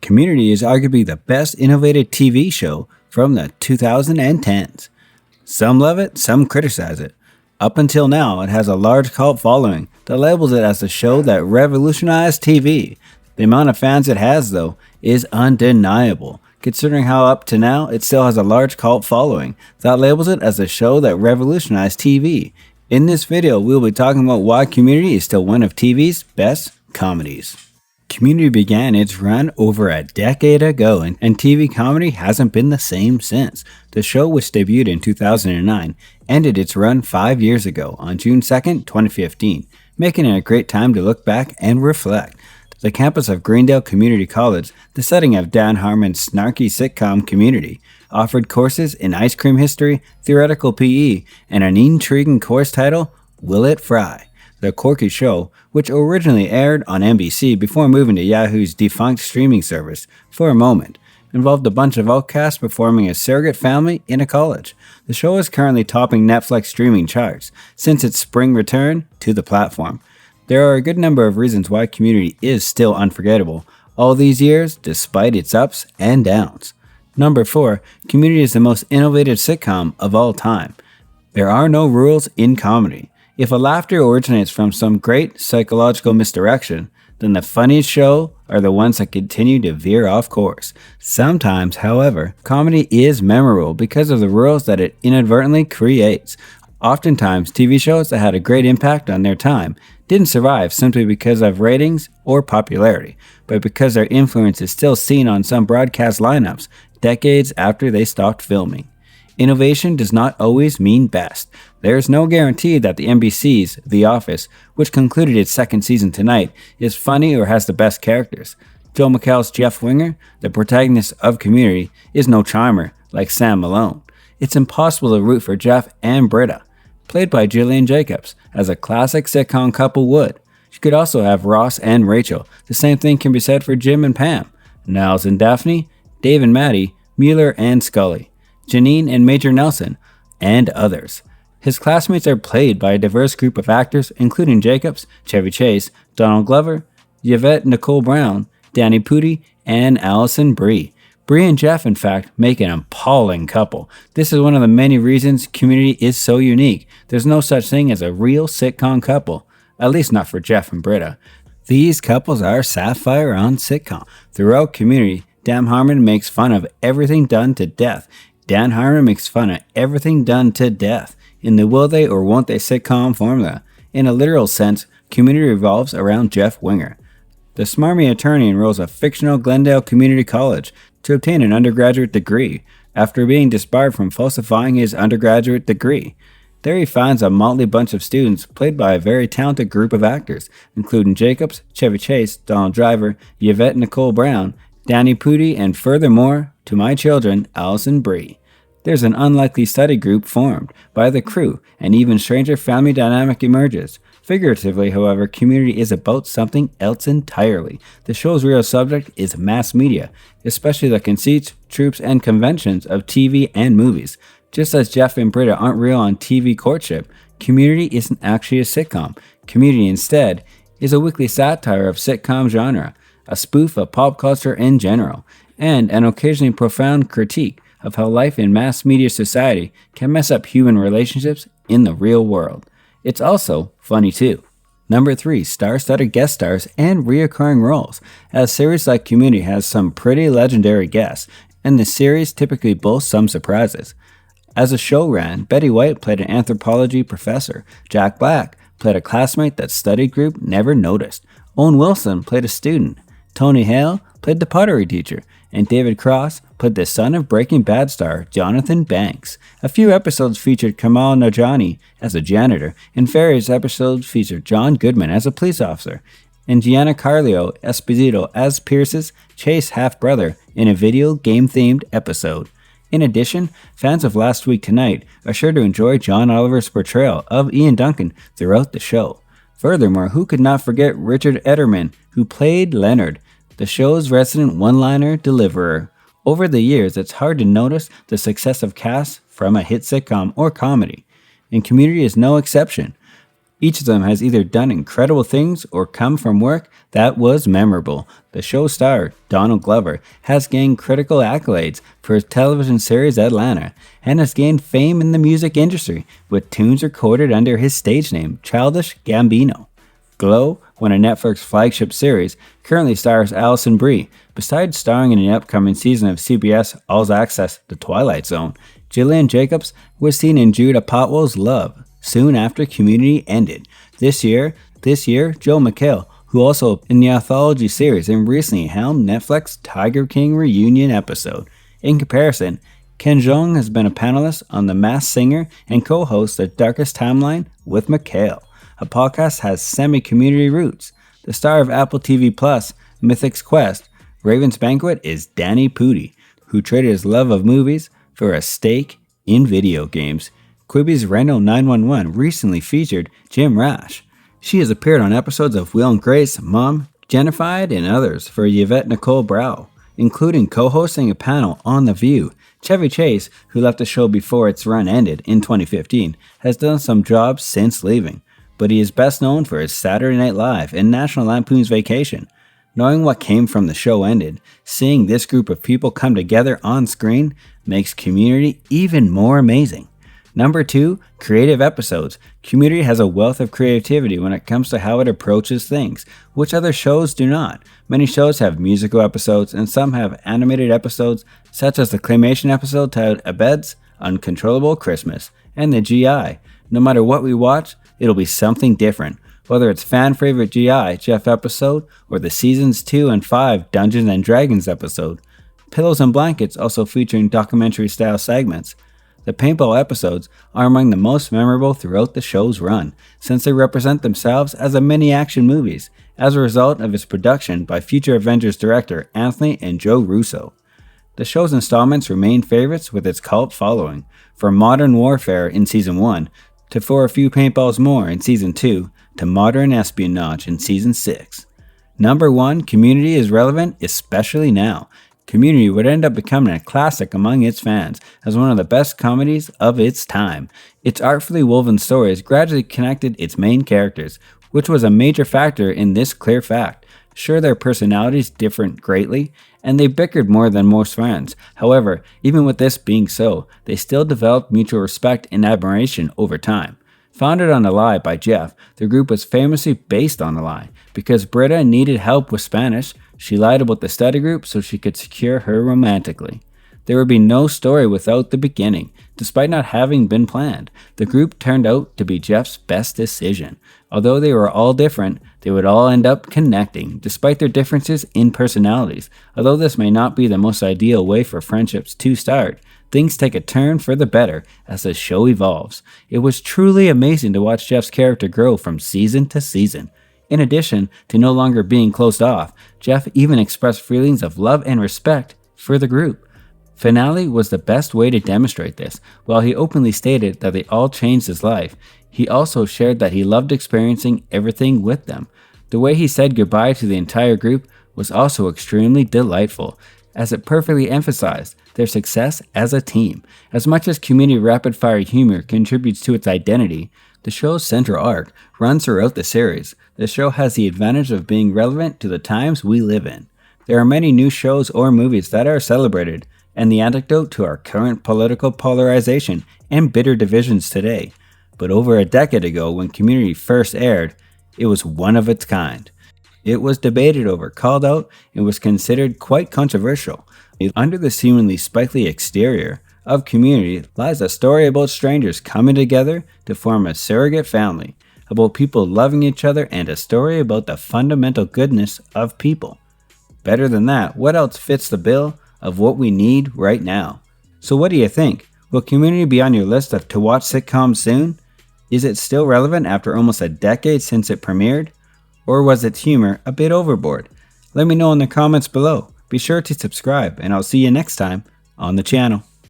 Community is arguably the best innovative TV show from the 2010s. Some love it, some criticize it. Up until now, it has a large cult following that labels it as the show that revolutionized TV. The amount of fans it has, though, is undeniable. Considering how up to now, it still has a large cult following that labels it as the show that revolutionized TV. In this video, we'll be talking about why Community is still one of TV's best comedies. Community began its run over a decade ago, and TV comedy hasn't been the same since. The show, which debuted in 2009, ended its run 5 years ago on June 2nd, 2015, making it a great time to look back and reflect. The campus of Greendale Community College, the setting of Dan Harmon's snarky sitcom Community, offered courses in ice cream history, theoretical PE, and an intriguing course title, Will It Fry? The quirky show, which originally aired on NBC before moving to Yahoo's defunct streaming service for a moment, involved a bunch of outcasts performing a surrogate family in a college. The show is currently topping Netflix streaming charts since its spring return to the platform. There are a good number of reasons why Community is still unforgettable all these years, despite its ups and downs. Number 4, Community is the most innovative sitcom of all time. There are no rules in comedy. If a laughter originates from some great psychological misdirection, then the funniest show are the ones that continue to veer off course. Sometimes, however, comedy is memorable because of the rules that it inadvertently creates. Oftentimes, TV shows that had a great impact on their time didn't survive simply because of ratings or popularity, but because their influence is still seen on some broadcast lineups decades after they stopped filming. Innovation does not always mean best. There is no guarantee that the NBC's The Office, which concluded its second season tonight, is funny or has the best characters. Joel McHale's Jeff Winger, the protagonist of Community, is no charmer like Sam Malone. It's impossible to root for Jeff and Britta, played by Gillian Jacobs, as a classic sitcom couple would. You could also have Ross and Rachel. The same thing can be said for Jim and Pam, Niles and Daphne, Dave and Maddie, Mueller and Scully, Janine and Major Nelson, and others. His classmates are played by a diverse group of actors, including Jacobs, Chevy Chase, Donald Glover, Yvette Nicole Brown, Danny Pudi, and Allison Brie. Brie and Jeff, in fact, make an appalling couple. This is one of the many reasons Community is so unique. There's no such thing as a real sitcom couple, at least not for Jeff and Britta. These couples are satire on sitcom. Throughout Community, Dan Harmon makes fun of everything done to death. Dan Harmon makes fun of everything done to death in the will they or won't they sitcom formula. In a literal sense, Community revolves around Jeff Winger. The smarmy attorney enrolls at fictional Glendale Community College to obtain an undergraduate degree after being disbarred from falsifying his undergraduate degree. There he finds a motley bunch of students played by a very talented group of actors, including Jacobs, Chevy Chase, Donald Driver, Yvette Nicole Brown, Danny Pudi, and furthermore, to my children, Allison Brie. There's an unlikely study group formed by the crew, and even stranger family dynamic emerges. Figuratively, however, Community is about something else entirely. The show's real subject is mass media, especially the conceits, tropes, and conventions of TV and movies. Just as Jeff and Britta aren't real on TV courtship, Community isn't actually a sitcom. Community, instead, is a weekly satire of sitcom genre, a spoof of pop culture in general, and an occasionally profound critique of how life in mass media society can mess up human relationships in the real world. It's also funny too. Number 3, star-studded guest stars and reoccurring roles. A series like Community has some pretty legendary guests, and the series typically boasts some surprises. As the show ran, Betty White played an anthropology professor. Jack Black played a classmate that study group never noticed. Owen Wilson played a student. Tony Hale played the pottery teacher, and David Cross played the son of Breaking Bad star Jonathan Banks. A few episodes featured Kamal Najani as a janitor, and various episodes featured John Goodman as a police officer, and Giancarlo Esposito as Pierce's Chase half-brother in a video game-themed episode. In addition, fans of Last Week Tonight are sure to enjoy John Oliver's portrayal of Ian Duncan throughout the show. Furthermore, who could not forget Richard Ederman, who played Leonard, the show's resident one-liner deliverer. Over the years, it's hard to notice the success of casts from a hit sitcom or comedy, and Community is no exception. Each of them has either done incredible things or come from work that was memorable. The show star, Donald Glover, has gained critical accolades for his television series Atlanta, and has gained fame in the music industry with tunes recorded under his stage name, Childish Gambino. Glow, one of Netflix's flagship series, currently stars Alison Brie. Besides starring in an upcoming season of CBS All Access The Twilight Zone, Gillian Jacobs was seen in Judah Potwell's Love soon after Community ended. This year, Joel McHale, who also in the anthology series and recently helmed Netflix Tiger King reunion episode. In comparison, Ken Jeong has been a panelist on The Masked Singer and co-host The Darkest Timeline with McHale. A podcast has semi-community roots. The star of Apple TV Plus, Mythic's Quest, Raven's Banquet is Danny Pudi, who traded his love of movies for a stake in video games. Quibi's Reno 911 recently featured Jim Rash. She has appeared on episodes of Will and Grace, Mom, Jennified, and others for Yvette Nicole Brow, including co-hosting a panel on The View. Chevy Chase, who left the show before its run ended in 2015, has done some jobs since leaving, but he is best known for his Saturday Night Live and National Lampoon's Vacation. Knowing what came from the show ended, seeing this group of people come together on screen makes Community even more amazing. Number 2, creative episodes. Community has a wealth of creativity when it comes to how it approaches things, which other shows do not. Many shows have musical episodes and some have animated episodes, such as the claymation episode titled Abed's Uncontrollable Christmas and the GI. No matter what we watch, it'll be something different. Whether it's fan favorite GI Jeff episode or the seasons 2 and 5 Dungeons and Dragons episode. Pillows and Blankets also featuring documentary style segments. The paintball episodes are among the most memorable throughout the show's run, since they represent themselves as a mini action movies, as a result of its production by future Avengers director Anthony and Joe Russo. The show's installments remain favorites with its cult following, from Modern Warfare in Season 1, to For a Few Paintballs More in Season 2, to Modern Espionage in Season 6. Number 1, Community is relevant, especially now. Community would end up becoming a classic among its fans as one of the best comedies of its time. Its artfully woven stories gradually connected its main characters, which was a major factor in this clear fact. Sure, their personalities differed greatly, and they bickered more than most friends. However, even with this being so, they still developed mutual respect and admiration over time. Founded on a lie by Jeff, the group was famously based on a lie. Because Britta needed help with Spanish, she lied about the study group so she could secure her romantically. There would be no story without the beginning. Despite not having been planned, the group turned out to be Jeff's best decision. Although they were all different, they would all end up connecting, despite their differences in personalities. Although this may not be the most ideal way for friendships to start, things take a turn for the better as the show evolves. It was truly amazing to watch Jeff's character grow from season to season. In addition to no longer being closed off, Jeff even expressed feelings of love and respect for the group. Finale was the best way to demonstrate this. While he openly stated that they all changed his life, he also shared that he loved experiencing everything with them. The way he said goodbye to the entire group was also extremely delightful, as it perfectly emphasized their success as a team. As much as Community rapid-fire humor contributes to its identity, the show's central arc runs throughout the series. The show has the advantage of being relevant to the times we live in. There are many new shows or movies that are celebrated, and the antidote to our current political polarization and bitter divisions today. But over a decade ago, when Community first aired, it was one of its kind. It was debated over, called out, and was considered quite controversial. Under the seemingly sprightly exterior of Community lies a story about strangers coming together to form a surrogate family, about people loving each other, and a story about the fundamental goodness of people. Better than that, what else fits the bill of what we need right now? So what do you think? Will Community be on your list of to watch sitcoms soon? Is it still relevant after almost a decade since it premiered? Or was its humor a bit overboard? Let me know in the comments below. Be sure to subscribe, and I'll see you next time on the channel.